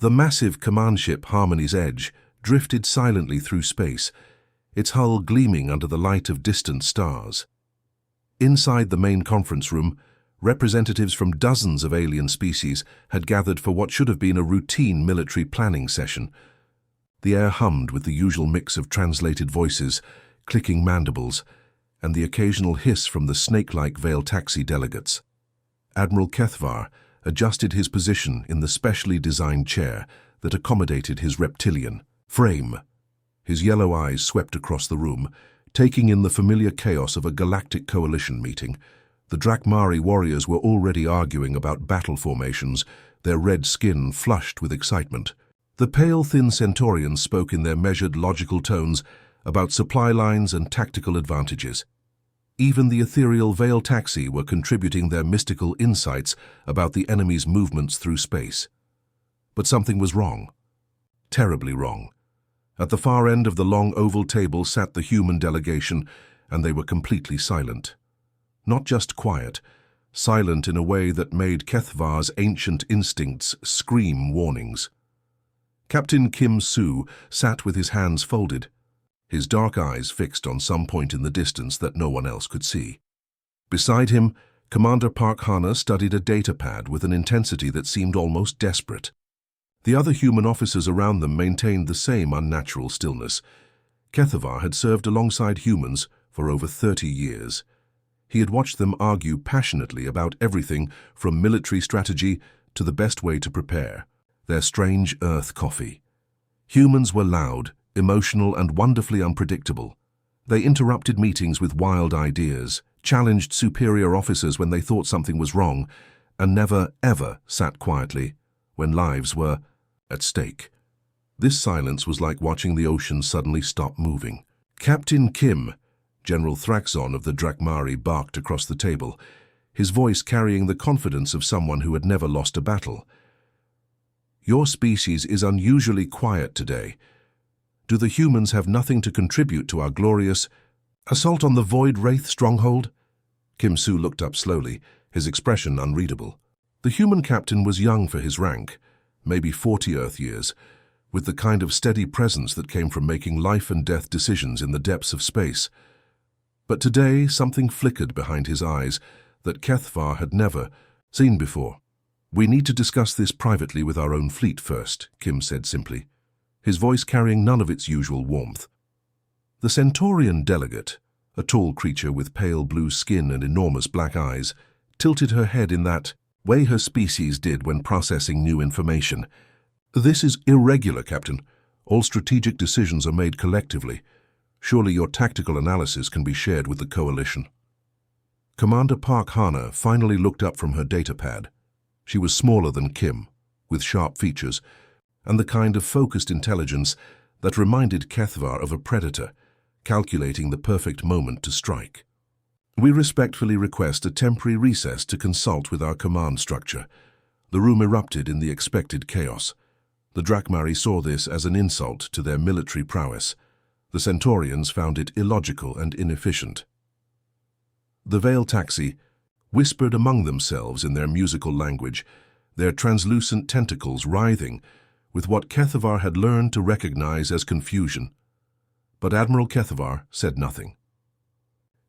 The massive command ship Harmony's Edge drifted silently through space, its hull gleaming under the light of distant stars. Inside the main conference room, representatives from dozens of alien species had gathered for what should have been a routine military planning session. The air hummed with the usual mix of translated voices, clicking mandibles, and the occasional hiss from the snake-like Veil taxi delegates. Admiral Kethvar adjusted his position in the specially designed chair that accommodated his reptilian frame. His yellow eyes swept across the room, taking in the familiar chaos of a galactic coalition meeting. The Drakmari warriors were already arguing about battle formations, their red skin flushed with excitement. The pale, thin Centaurians spoke in their measured, logical tones about supply lines and tactical advantages. Even the ethereal Veil taxi were contributing their mystical insights about the enemy's movements through space. But something was wrong. Terribly wrong. At the far end of the long oval table sat the human delegation, and they were completely silent. Not just quiet, silent in a way that made Kethvar's ancient instincts scream warnings. Captain Kim Soo sat with his hands folded, his dark eyes fixed on some point in the distance that no one else could see. Beside him, Commander Park Hana studied a data pad with an intensity that seemed almost desperate. The other human officers around them maintained the same unnatural stillness. Kethvar had served alongside humans for over 30 years. He had watched them argue passionately about everything from military strategy to the best way to prepare their strange Earth coffee. Humans were loud, emotional, and wonderfully unpredictable. They interrupted meetings with wild ideas, challenged superior officers when they thought something was wrong, and never, ever sat quietly when lives were at stake. This silence was like watching the ocean suddenly stop moving. Captain Kim, General Thraxon of the Drakmari, barked across the table, his voice carrying the confidence of someone who had never lost a battle. "Your species is unusually quiet today. Do the humans have nothing to contribute to our glorious assault on the Void Wraith stronghold?" Kim Soo looked up slowly, his expression unreadable. The human captain was young for his rank, maybe 40 Earth years, with the kind of steady presence that came from making life-and-death decisions in the depths of space. But today, something flickered behind his eyes that Kethvar had never seen before. "We need to discuss this privately with our own fleet first," Kim said simply, his voice carrying none of its usual warmth. The Centaurian delegate, a tall creature with pale blue skin and enormous black eyes, tilted her head in that way her species did when processing new information. "This is irregular, Captain. All strategic decisions are made collectively. Surely your tactical analysis can be shared with the Coalition." Commander Park Hana finally looked up from her data pad. She was smaller than Kim, with sharp features, and the kind of focused intelligence that reminded Kethvar of a predator, calculating the perfect moment to strike. "We respectfully request a temporary recess to consult with our command structure." The room erupted in the expected chaos. The Drakmari saw this as an insult to their military prowess. The Centaurians found it illogical and inefficient. The Veil taxi whispered among themselves in their musical language, their translucent tentacles writhing with what Kethvar had learned to recognize as confusion. But Admiral Kethvar said nothing.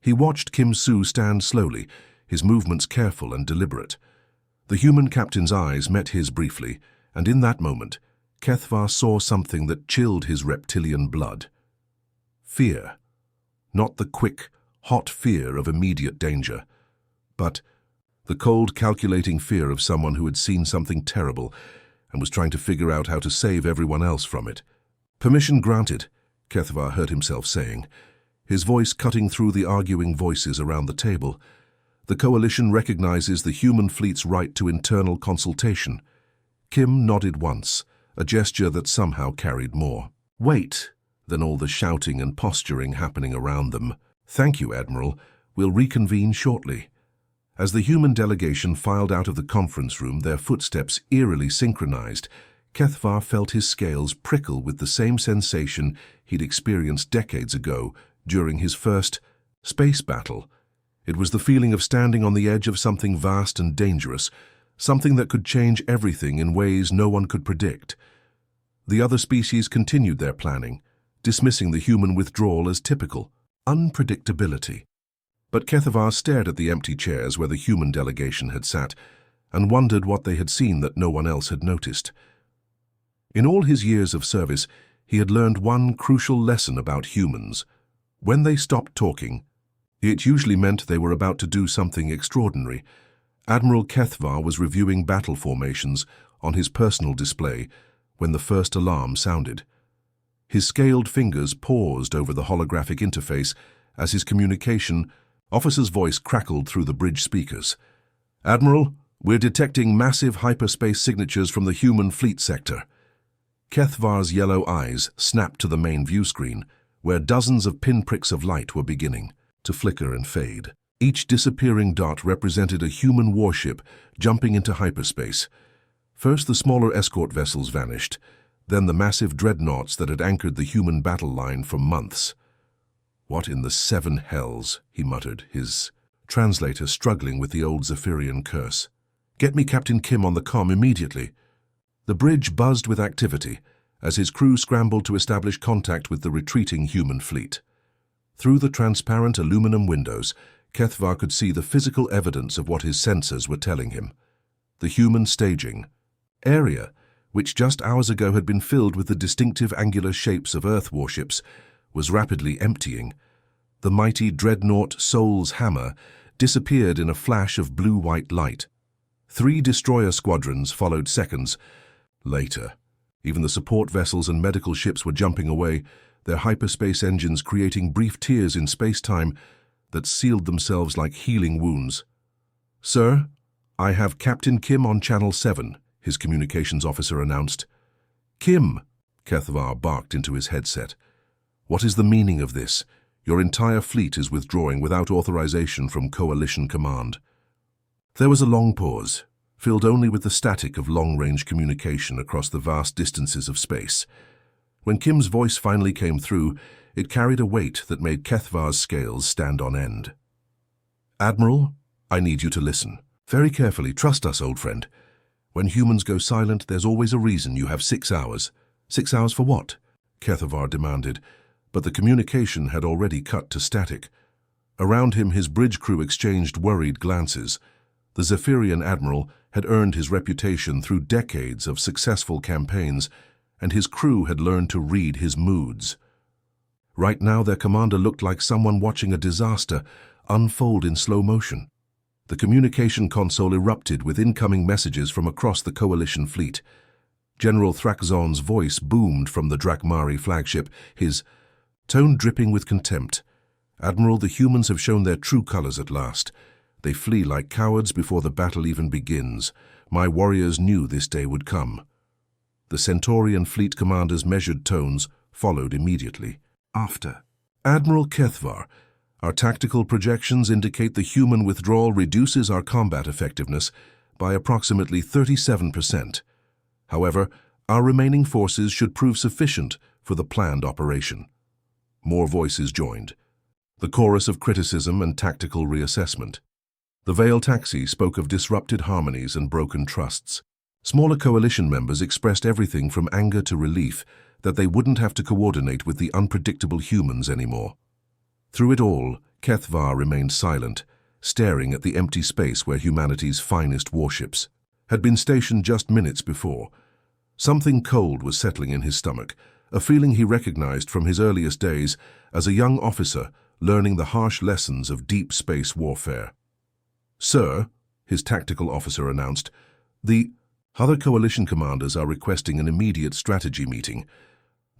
He watched Kim Soo stand slowly, his movements careful and deliberate. The human captain's eyes met his briefly, and in that moment, Kethvar saw something that chilled his reptilian blood. Fear. Not the quick, hot fear of immediate danger, but the cold, calculating fear of someone who had seen something terrible and was trying to figure out how to save everyone else from it. "Permission granted," Kethvar heard himself saying, his voice cutting through the arguing voices around the table. "The Coalition recognizes the human fleet's right to internal consultation." Kim nodded once, a gesture that somehow carried more weight than all the shouting and posturing happening around them. "Thank you, Admiral. We'll reconvene shortly." As the human delegation filed out of the conference room, their footsteps eerily synchronized, Kethvar felt his scales prickle with the same sensation he'd experienced decades ago during his first space battle. It was the feeling of standing on the edge of something vast and dangerous, something that could change everything in ways no one could predict. The other species continued their planning, dismissing the human withdrawal as typical unpredictability. But Kethavar stared at the empty chairs where the human delegation had sat and wondered what they had seen that no one else had noticed. In all his years of service, he had learned one crucial lesson about humans. When they stopped talking, it usually meant they were about to do something extraordinary. Admiral Kethavar was reviewing battle formations on his personal display when the first alarm sounded. His scaled fingers paused over the holographic interface as his communication officer's voice crackled through the bridge speakers. "Admiral, we're detecting massive hyperspace signatures from the human fleet sector." Kethavar's yellow eyes snapped to the main view screen, where dozens of pinpricks of light were beginning to flicker and fade. Each disappearing dot represented a human warship jumping into hyperspace. First, the smaller escort vessels vanished, then the massive dreadnoughts that had anchored the human battle line for months. "What in the seven hells?" he muttered, his translator struggling with the old Zephyrian curse. "Get me Captain Kim on the comm immediately." The bridge buzzed with activity as his crew scrambled to establish contact with the retreating human fleet. Through the transparent aluminum windows, Kethavar could see the physical evidence of what his sensors were telling him. The human staging area, which just hours ago had been filled with the distinctive angular shapes of Earth warships, was rapidly emptying. The mighty dreadnought Soul's Hammer disappeared in a flash of blue-white light. 3 destroyer squadrons followed seconds later. Even the support vessels and medical ships were jumping away, their hyperspace engines creating brief tears in space-time that sealed themselves like healing wounds. "Sir, I have Captain Kim on Channel 7, his communications officer announced. "Kim," Kethavar barked into his headset. "What is the meaning of this? Your entire fleet is withdrawing without authorization from Coalition Command." There was a long pause, filled only with the static of long-range communication across the vast distances of space. When Kim's voice finally came through, it carried a weight that made Kethavar's scales stand on end. "Admiral, I need you to listen. Very carefully, trust us, old friend. When humans go silent, there's always a reason. You have 6 hours. 6 hours for what?" Kethavar demanded, but the communication had already cut to static. Around him, his bridge crew exchanged worried glances. The Zephyrian admiral had earned his reputation through decades of successful campaigns, and his crew had learned to read his moods. Right now, their commander looked like someone watching a disaster unfold in slow motion. The communication console erupted with incoming messages from across the Coalition fleet. General Thrakzon's voice boomed from the Drakmari flagship, his tone dripping with contempt. "Admiral, the humans have shown their true colors at last. They flee like cowards before the battle even begins. My warriors knew this day would come." The Centaurian fleet commander's measured tones followed immediately. After. "Admiral Kethavar, our tactical projections indicate the human withdrawal reduces our combat effectiveness by approximately 37%. However, our remaining forces should prove sufficient for the planned operation." More voices joined, the chorus of criticism and tactical reassessment. The Veil Taxi spoke of disrupted harmonies and broken trusts. Smaller coalition members expressed everything from anger to relief that they wouldn't have to coordinate with the unpredictable humans anymore. Through it all, Kethavar remained silent, staring at the empty space where humanity's finest warships had been stationed just minutes before. Something cold was settling in his stomach, a feeling he recognized from his earliest days as a young officer learning the harsh lessons of deep space warfare. "Sir," his tactical officer announced, "the other coalition commanders are requesting an immediate strategy meeting.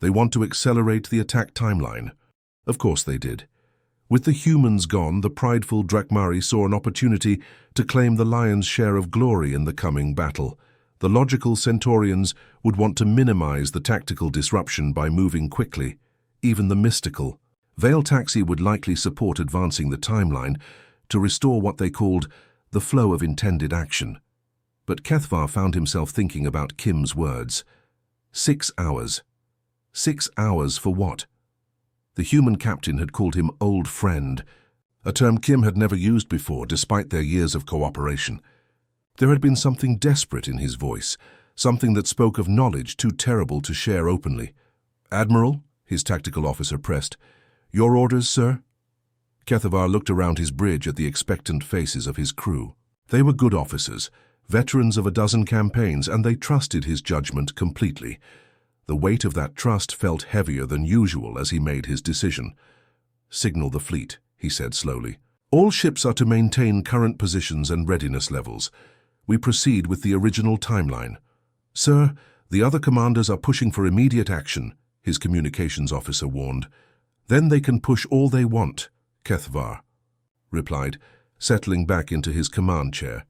They want to accelerate the attack timeline." Of course they did. With the humans gone, the prideful Drakmari saw an opportunity to claim the lion's share of glory in the coming battle. The logical Centaurians would want to minimize the tactical disruption by moving quickly. Even the mystical Veil Taxi would likely support advancing the timeline to restore what they called the flow of intended action. But Kethavar found himself thinking about Kim's words. 6 hours. 6 hours for what? The human captain had called him old friend, a term Kim had never used before despite their years of cooperation. There had been something desperate in his voice, something that spoke of knowledge too terrible to share openly. "Admiral," his tactical officer pressed. "Your orders, sir?" Kethavar looked around his bridge at the expectant faces of his crew. They were good officers, veterans of a dozen campaigns, and they trusted his judgment completely. The weight of that trust felt heavier than usual as he made his decision. "Signal the fleet," he said slowly. "All ships are to maintain current positions and readiness levels. We proceed with the original timeline." "Sir, the other commanders are pushing for immediate action," his communications officer warned. "Then they can push all they want," Kethavar replied, settling back into his command chair.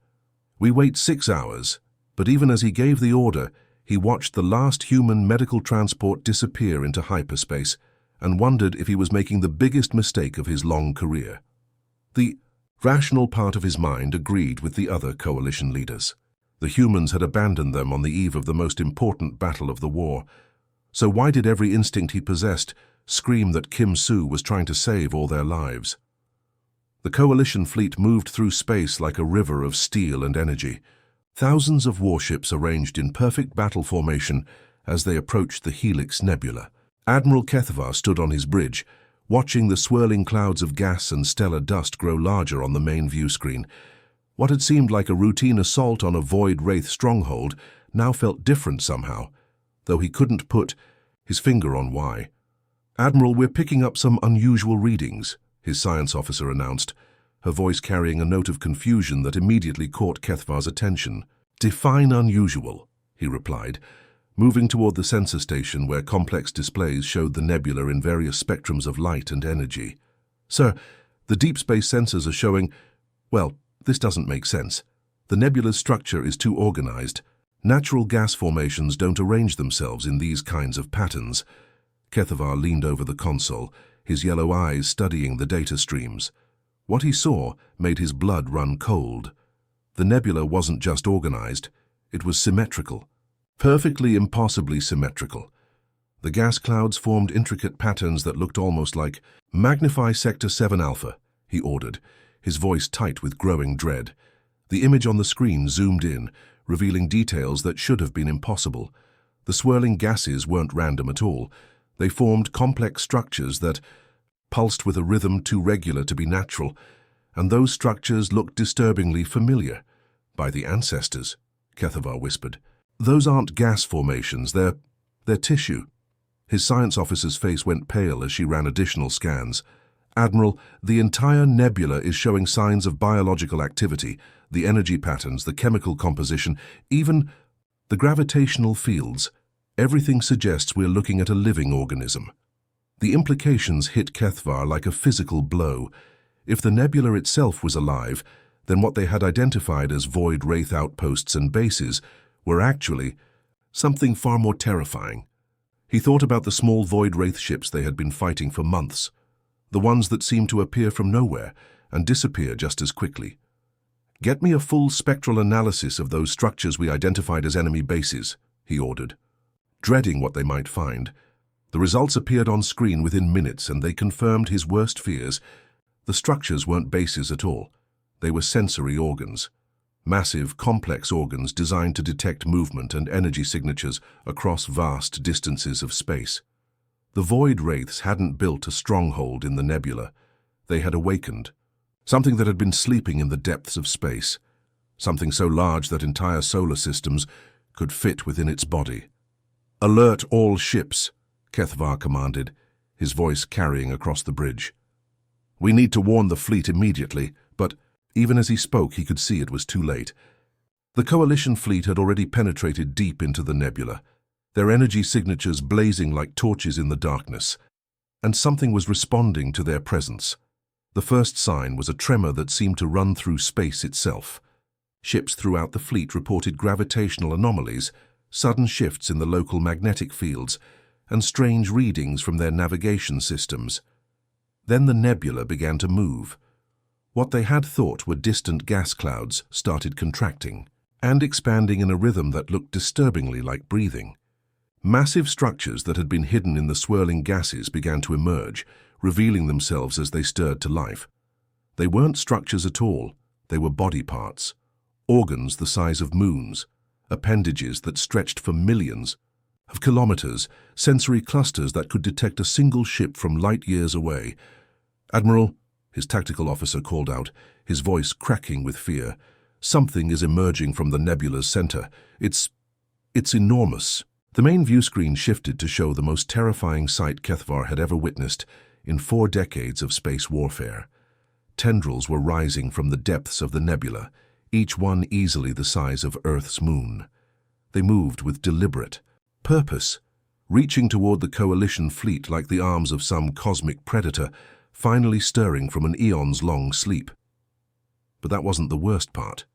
"We wait 6 hours," but even as he gave the order, he watched the last human medical transport disappear into hyperspace and wondered if he was making the biggest mistake of his long career. The rational part of his mind agreed with the other coalition leaders. The humans had abandoned them on the eve of the most important battle of the war. So why did every instinct he possessed scream that Kim Soo was trying to save all their lives? The coalition fleet moved through space like a river of steel and energy. Thousands of warships arranged in perfect battle formation as they approached the Helix Nebula. Admiral Kethavar stood on his bridge, watching the swirling clouds of gas and stellar dust grow larger on the main view screen. What had seemed like a routine assault on a void wraith stronghold now felt different somehow, though he couldn't put his finger on why. "Admiral, we're picking up some unusual readings," his science officer announced, her voice carrying a note of confusion that immediately caught Kethavar's attention. "Define unusual," he replied, moving toward the sensor station where complex displays showed the nebula in various spectrums of light and energy. "Sir, the deep space sensors are showing, well, this doesn't make sense. The nebula's structure is too organized. Natural gas formations don't arrange themselves in these kinds of patterns." Kethavar leaned over the console, his yellow eyes studying the data streams. What he saw made his blood run cold. The nebula wasn't just organized, it was symmetrical. Perfectly impossibly symmetrical. The gas clouds formed intricate patterns that looked almost like "Magnify Sector 7 Alpha," he ordered, his voice tight with growing dread. The image on the screen zoomed in, revealing details that should have been impossible. The swirling gases weren't random at all. They formed complex structures that pulsed with a rhythm too regular to be natural, and those structures looked disturbingly familiar. "By the ancestors," Kethavar whispered. "Those aren't gas formations, they're tissue." His science officer's face went pale as she ran additional scans. "Admiral, the entire nebula is showing signs of biological activity, the energy patterns, the chemical composition, even the gravitational fields. Everything suggests we're looking at a living organism." The implications hit Kethavar like a physical blow. If the nebula itself was alive, then what they had identified as void wraith outposts and bases were actually something far more terrifying. He thought about the small void wraith ships they had been fighting for months, the ones that seemed to appear from nowhere and disappear just as quickly. "Get me a full spectral analysis of those structures we identified as enemy bases," he ordered. Dreading what they might find, the results appeared on screen within minutes, and they confirmed his worst fears. The structures weren't bases at all. They were sensory organs. Massive, complex organs designed to detect movement and energy signatures across vast distances of space. The void wraiths hadn't built a stronghold in the nebula. They had awakened. Something that had been sleeping in the depths of space. Something so large that entire solar systems could fit within its body. "Alert all ships," Kethavar commanded, his voice carrying across the bridge. "We need to warn the fleet immediately," but even as he spoke, he could see it was too late. The coalition fleet had already penetrated deep into the nebula, their energy signatures blazing like torches in the darkness, and something was responding to their presence. The first sign was a tremor that seemed to run through space itself. Ships throughout the fleet reported gravitational anomalies, sudden shifts in the local magnetic fields, and strange readings from their navigation systems. Then the nebula began to move. What they had thought were distant gas clouds started contracting and expanding in a rhythm that looked disturbingly like breathing. Massive structures that had been hidden in the swirling gases began to emerge, revealing themselves as they stirred to life. They weren't structures at all, they were body parts. organs the size of moons, appendages that stretched for millions of kilometers, sensory clusters that could detect a single ship from light years away. "Admiral," his tactical officer called out, his voice cracking with fear, "something is emerging from the nebula's center. It's enormous." The main view screen shifted to show the most terrifying sight Kethvar had ever witnessed in 4 decades of space warfare. Tendrils were rising from the depths of the nebula, each one easily the size of Earth's moon. They moved with deliberate purpose, reaching toward the coalition fleet like the arms of some cosmic predator, finally stirring from an eons-long sleep. But that wasn't the worst part.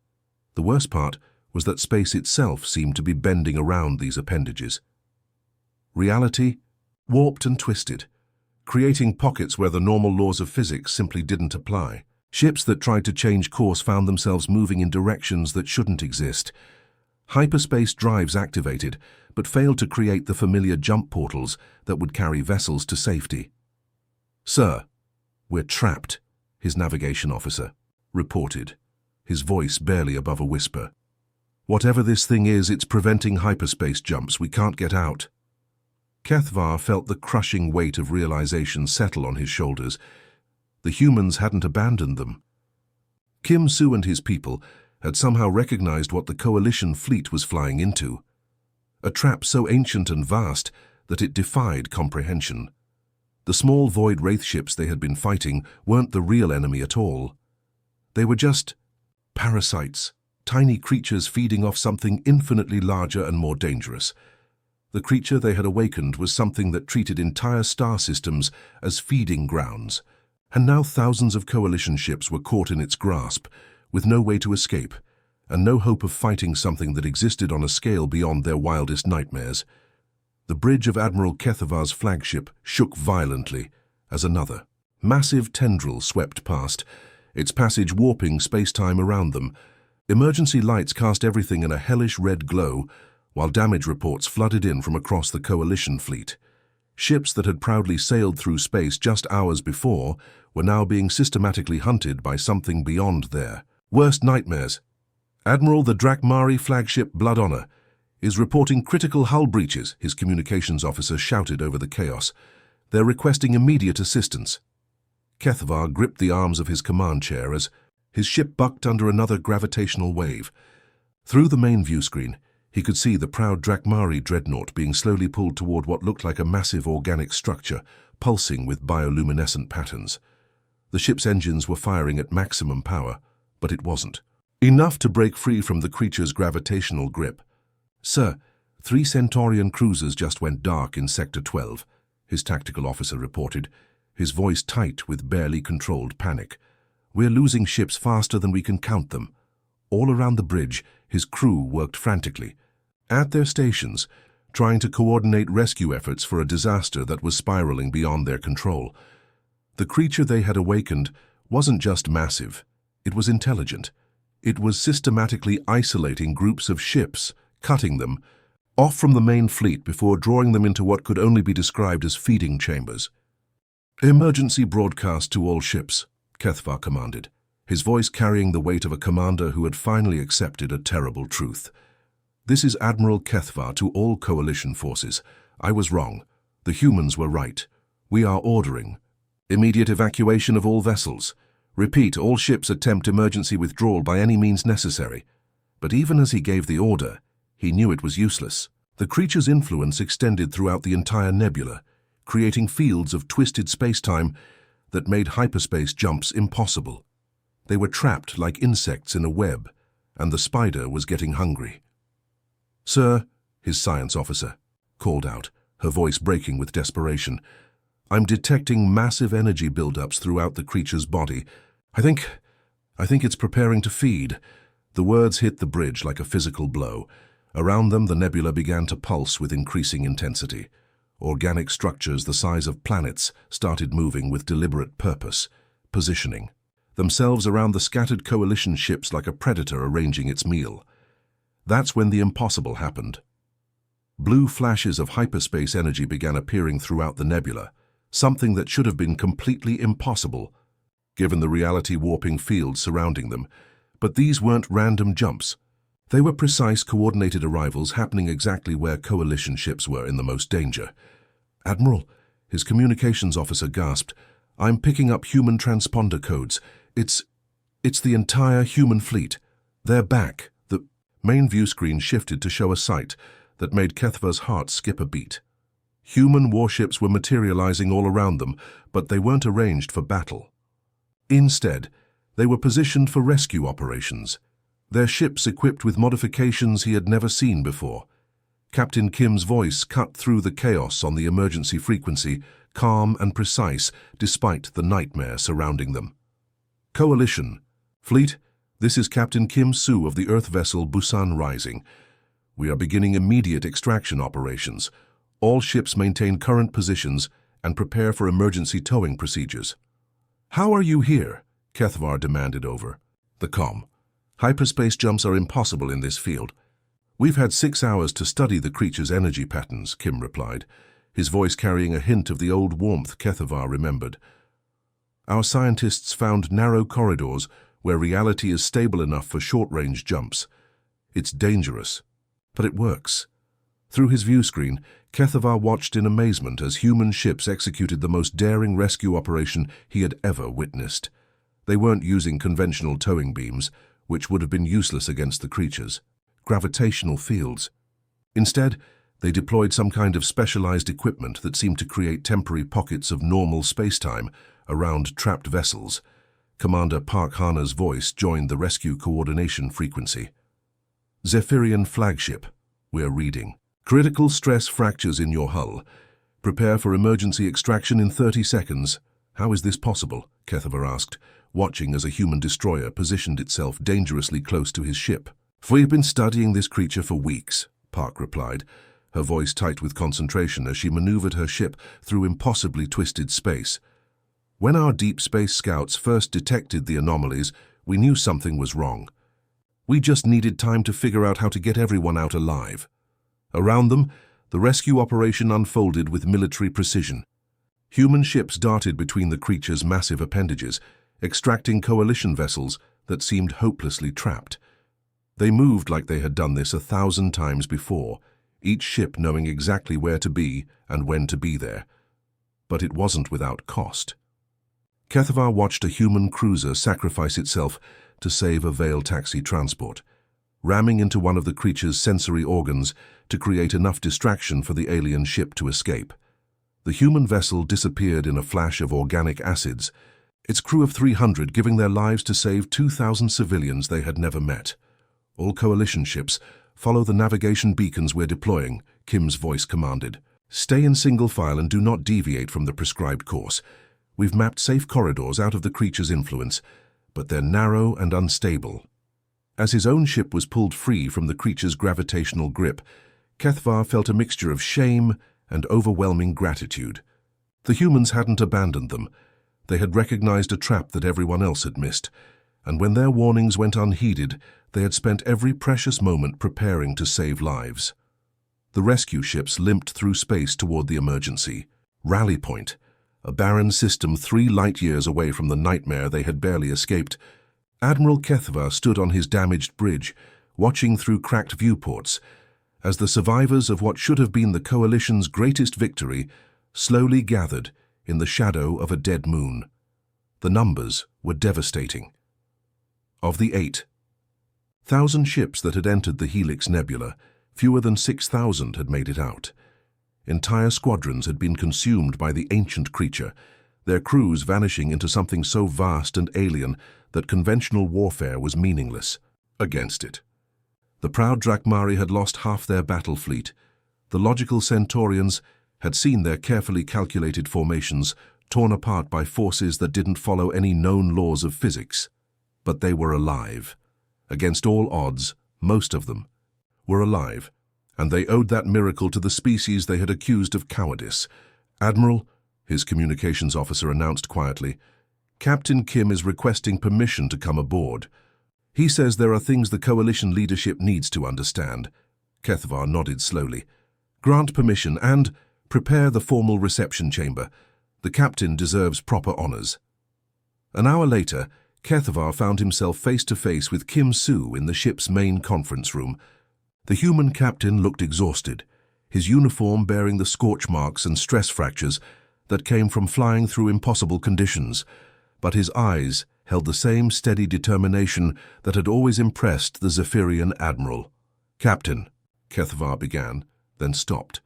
The worst part was that space itself seemed to be bending around these appendages. Reality warped and twisted, creating pockets where the normal laws of physics simply didn't apply. Ships that tried to change course found themselves moving in directions that shouldn't exist. Hyperspace drives activated, but failed to create the familiar jump portals that would carry vessels to safety. "Sir, we're trapped," his navigation officer reported, his voice barely above a whisper. "Whatever this thing is, it's preventing hyperspace jumps. We can't get out." Kethvar felt the crushing weight of realization settle on his shoulders. The humans hadn't abandoned them. Kim Su and his people had somehow recognized what the coalition fleet was flying into. A trap so ancient and vast that it defied comprehension. The small void wraith ships they had been fighting weren't the real enemy at all. They were just parasites, tiny creatures feeding off something infinitely larger and more dangerous. The creature they had awakened was something that treated entire star systems as feeding grounds, and now thousands of coalition ships were caught in its grasp, with no way to escape, and no hope of fighting something that existed on a scale beyond their wildest nightmares. The bridge of Admiral Kethavar's flagship shook violently as another massive tendril swept past, its passage warping space-time around them. Emergency lights cast everything in a hellish red glow, while damage reports flooded in from across the coalition fleet. Ships that had proudly sailed through space just hours before were now being systematically hunted by something beyond their worst nightmares. "Admiral, the Drakmari flagship Blood Honor is reporting critical hull breaches," his communications officer shouted over the chaos. "They're requesting immediate assistance." Kethvar gripped the arms of his command chair as his ship bucked under another gravitational wave. Through the main view screen, he could see the proud Drakmari dreadnought being slowly pulled toward what looked like a massive organic structure, pulsing with bioluminescent patterns. The ship's engines were firing at maximum power, but it wasn't enough to break free from the creature's gravitational grip. "Sir, 3 Centaurian cruisers just went dark in Sector 12, his tactical officer reported, his voice tight with barely controlled panic. "We're losing ships faster than we can count them." All around the bridge, his crew worked frantically, at their stations, trying to coordinate rescue efforts for a disaster that was spiraling beyond their control. The creature they had awakened wasn't just massive, it was intelligent. It was systematically isolating groups of ships, cutting them off from the main fleet before drawing them into what could only be described as feeding chambers. "Emergency broadcast to all ships," Kethvar commanded, his voice carrying the weight of a commander who had finally accepted a terrible truth. "This is Admiral Kethvar to all coalition forces. I was wrong. The humans were right. We are ordering immediate evacuation of all vessels. Repeat, all ships attempt emergency withdrawal by any means necessary." But even as he gave the order, he knew it was useless. The creature's influence extended throughout the entire nebula, creating fields of twisted space-time that made hyperspace jumps impossible. They were trapped like insects in a web, and the spider was getting hungry. "Sir," his science officer called out, her voice breaking with desperation, "I'm detecting massive energy buildups throughout the creature's body. I think it's preparing to feed." The words hit the bridge like a physical blow. Around them, the nebula began to pulse with increasing intensity. Organic structures the size of planets started moving with deliberate purpose, positioning themselves around the scattered coalition ships like a predator arranging its meal. That's when the impossible happened. Blue flashes of hyperspace energy began appearing throughout the nebula, something that should have been completely impossible, given the reality-warping field surrounding them. But these weren't random jumps. They were precise, coordinated arrivals happening exactly where coalition ships were in the most danger. "Admiral," his communications officer gasped, "I'm picking up human transponder codes. It's the entire human fleet. They're back." The main view screen shifted to show a sight that made Kethva's heart skip a beat. Human warships were materializing all around them, but they weren't arranged for battle. Instead, they were positioned for rescue operations, their ships equipped with modifications he had never seen before. Captain Kim's voice cut through the chaos on the emergency frequency, calm and precise despite the nightmare surrounding them. "Coalition. Fleet, this is Captain Kim Soo of the Earth vessel Busan Rising. We are beginning immediate extraction operations. All ships maintain current positions and prepare for emergency towing procedures." "How are you here?" Kethvar demanded over the comm. "Hyperspace jumps are impossible in this field." "We've had 6 hours to study the creature's energy patterns," Kim replied, his voice carrying a hint of the old warmth Kethvar remembered. "Our scientists found narrow corridors where reality is stable enough for short-range jumps. It's dangerous, but it works." Through his view screen, Kethvar watched in amazement as human ships executed the most daring rescue operation he had ever witnessed. They weren't using conventional towing beams, which would have been useless against the creatures, gravitational fields. Instead, they deployed some kind of specialized equipment that seemed to create temporary pockets of normal space-time around trapped vessels. Commander Park Hana's voice joined the rescue coordination frequency. "Zephyrian flagship," we're reading. "Critical stress fractures in your hull. Prepare for emergency extraction in 30 seconds. How is this possible?" Kethvar asked, watching as a human destroyer positioned itself dangerously close to his ship. "We've been studying this creature for weeks," Park replied, her voice tight with concentration as she maneuvered her ship through impossibly twisted space. "When our deep space scouts first detected the anomalies, we knew something was wrong. We just needed time to figure out how to get everyone out alive." Around them, the rescue operation unfolded with military precision. Human ships darted between the creature's massive appendages, extracting coalition vessels that seemed hopelessly trapped. They moved like they had done this 1,000 times before, each ship knowing exactly where to be and when to be there. But it wasn't without cost. Kethvar watched a human cruiser sacrifice itself to save a Veil taxi transport, ramming into one of the creature's sensory organs to create enough distraction for the alien ship to escape. The human vessel disappeared in a flash of organic acids, its crew of 300 giving their lives to save 2,000 civilians they had never met. "All coalition ships, follow the navigation beacons we're deploying," Kim's voice commanded. "Stay in single file and do not deviate from the prescribed course. We've mapped safe corridors out of the creature's influence, but they're narrow and unstable." As his own ship was pulled free from the creature's gravitational grip, Kethvar felt a mixture of shame and overwhelming gratitude. The humans hadn't abandoned them. They had recognized a trap that everyone else had missed, and when their warnings went unheeded, they had spent every precious moment preparing to save lives. The rescue ships limped through space toward the emergency rally point, a barren system 3 light-years away from the nightmare they had barely escaped. Admiral Kethvar stood on his damaged bridge, watching through cracked viewports, as the survivors of what should have been the Coalition's greatest victory slowly gathered in the shadow of a dead moon. The numbers were devastating. Of the 8,000 ships that had entered the Helix Nebula, fewer than 6,000 had made it out. Entire squadrons had been consumed by the ancient creature, their crews vanishing into something so vast and alien that conventional warfare was meaningless against it. The proud Drakmari had lost half their battle fleet. The logical Centaurians had seen their carefully calculated formations torn apart by forces that didn't follow any known laws of physics. But they were alive. Against all odds, most of them were alive, and they owed that miracle to the species they had accused of cowardice. "Admiral," his communications officer announced quietly, "Captain Kim is requesting permission to come aboard. He says there are things the Coalition leadership needs to understand." Kethvar nodded slowly. "Grant permission and prepare the formal reception chamber. The captain deserves proper honors." An hour later, Kethvar found himself face to face with Kim Soo in the ship's main conference room. The human captain looked exhausted, his uniform bearing the scorch marks and stress fractures that came from flying through impossible conditions, but his eyes held the same steady determination that had always impressed the Zephyrian admiral. "Captain," Kethvar began, then stopped.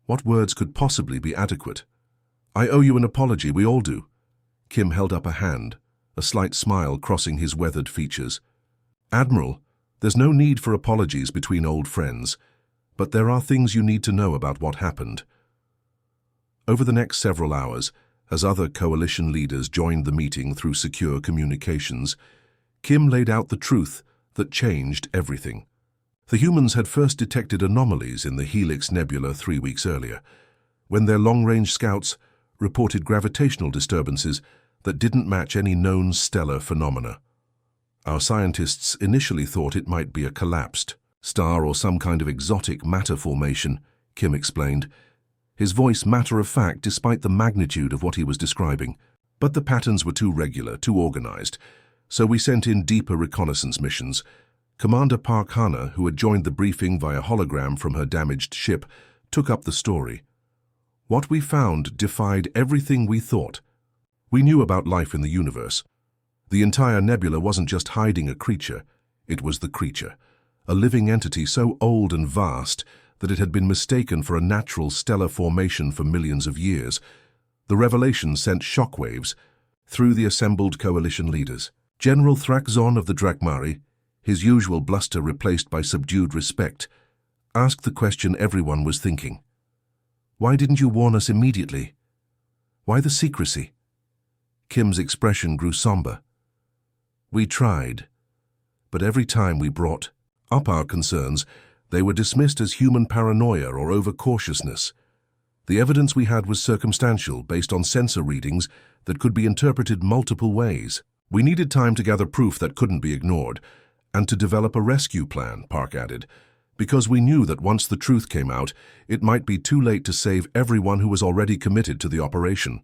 What words could possibly be adequate? "I owe you an apology, we all do." Kim held up a hand, a slight smile crossing his weathered features. "Admiral, there's no need for apologies between old friends, but there are things you need to know about what happened." Over the next several hours, as other coalition leaders joined the meeting through secure communications, Kim laid out the truth that changed everything. The humans had first detected anomalies in the Helix Nebula 3 weeks earlier, when their long-range scouts reported gravitational disturbances that didn't match any known stellar phenomena. Our scientists initially thought it might be a collapsed star or some kind of exotic matter formation, Kim explained, his voice matter-of-fact despite the magnitude of what he was describing. But the patterns were too regular, too organized, so we sent in deeper reconnaissance missions. Commander Park Hana, who had joined the briefing via hologram from her damaged ship, took up the story. What we found defied everything we thought. We knew about life in the universe. The entire nebula wasn't just hiding a creature, it was the creature, a living entity so old and vast that it had been mistaken for a natural stellar formation for millions of years. The revelation sent shockwaves through the assembled coalition leaders. General Thrakzon of the Drakmari, his usual bluster replaced by subdued respect, asked the question everyone was thinking. "Why didn't you warn us immediately? Why the secrecy?" Kim's expression grew somber. "We tried, but every time we brought up our concerns, they were dismissed as human paranoia or overcautiousness. The evidence we had was circumstantial, based on sensor readings that could be interpreted multiple ways. We needed time to gather proof that couldn't be ignored, and to develop a rescue plan," Park added, "because we knew that once the truth came out, it might be too late to save everyone who was already committed to the operation."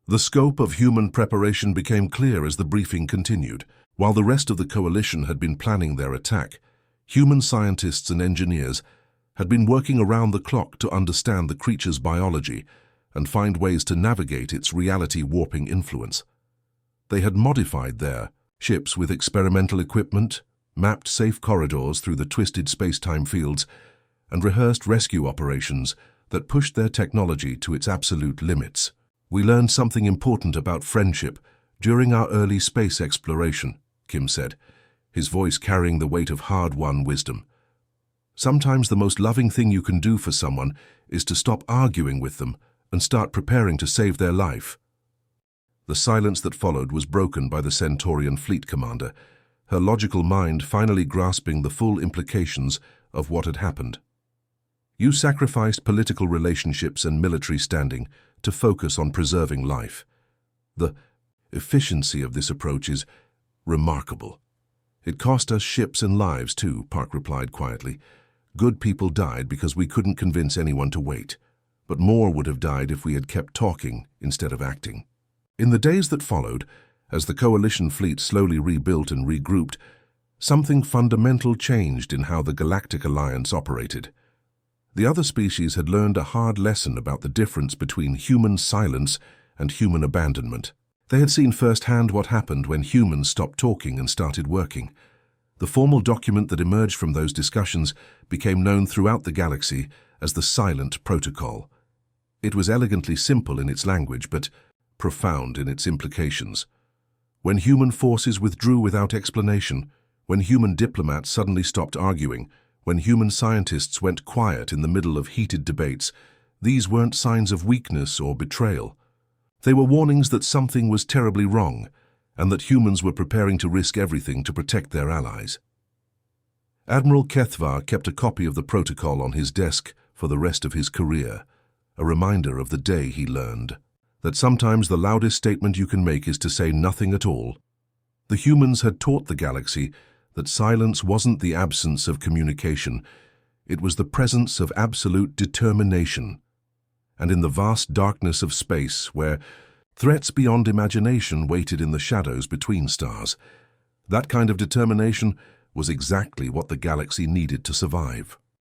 The scope of human preparation became clear as the briefing continued. While the rest of the coalition had been planning their attack, human scientists and engineers had been working around the clock to understand the creature's biology and find ways to navigate its reality-warping influence. They had modified their ships with experimental equipment, mapped safe corridors through the twisted space-time fields, and rehearsed rescue operations that pushed their technology to its absolute limits. "We learned something important about friendship during our early space exploration," Kim said, his voice carrying the weight of hard-won wisdom. "Sometimes the most loving thing you can do for someone is to stop arguing with them and start preparing to save their life." The silence that followed was broken by the Centaurian fleet commander, her logical mind finally grasping the full implications of what had happened. "You sacrificed political relationships and military standing to focus on preserving life. The efficiency of this approach is remarkable. It cost us ships and lives too," Park replied quietly. "Good people died because we couldn't convince anyone to wait, but more would have died if we had kept talking instead of acting." In the days that followed, as the coalition fleet slowly rebuilt and regrouped, something fundamental changed in how the Galactic Alliance operated. The other species had learned a hard lesson about the difference between human silence and human abandonment. They had seen firsthand what happened when humans stopped talking and started working. The formal document that emerged from those discussions became known throughout the galaxy as the Silent Protocol. It was elegantly simple in its language, but profound in its implications. When human forces withdrew without explanation, when human diplomats suddenly stopped arguing, when human scientists went quiet in the middle of heated debates, these weren't signs of weakness or betrayal. They were warnings that something was terribly wrong, and that humans were preparing to risk everything to protect their allies. Admiral Kethvar kept a copy of the protocol on his desk for the rest of his career, a reminder of the day he learned that sometimes the loudest statement you can make is to say nothing at all. The humans had taught the galaxy that silence wasn't the absence of communication, it was the presence of absolute determination. And in the vast darkness of space, where Threats beyond imagination waited in the shadows between stars. That kind of determination was exactly what the galaxy needed to survive.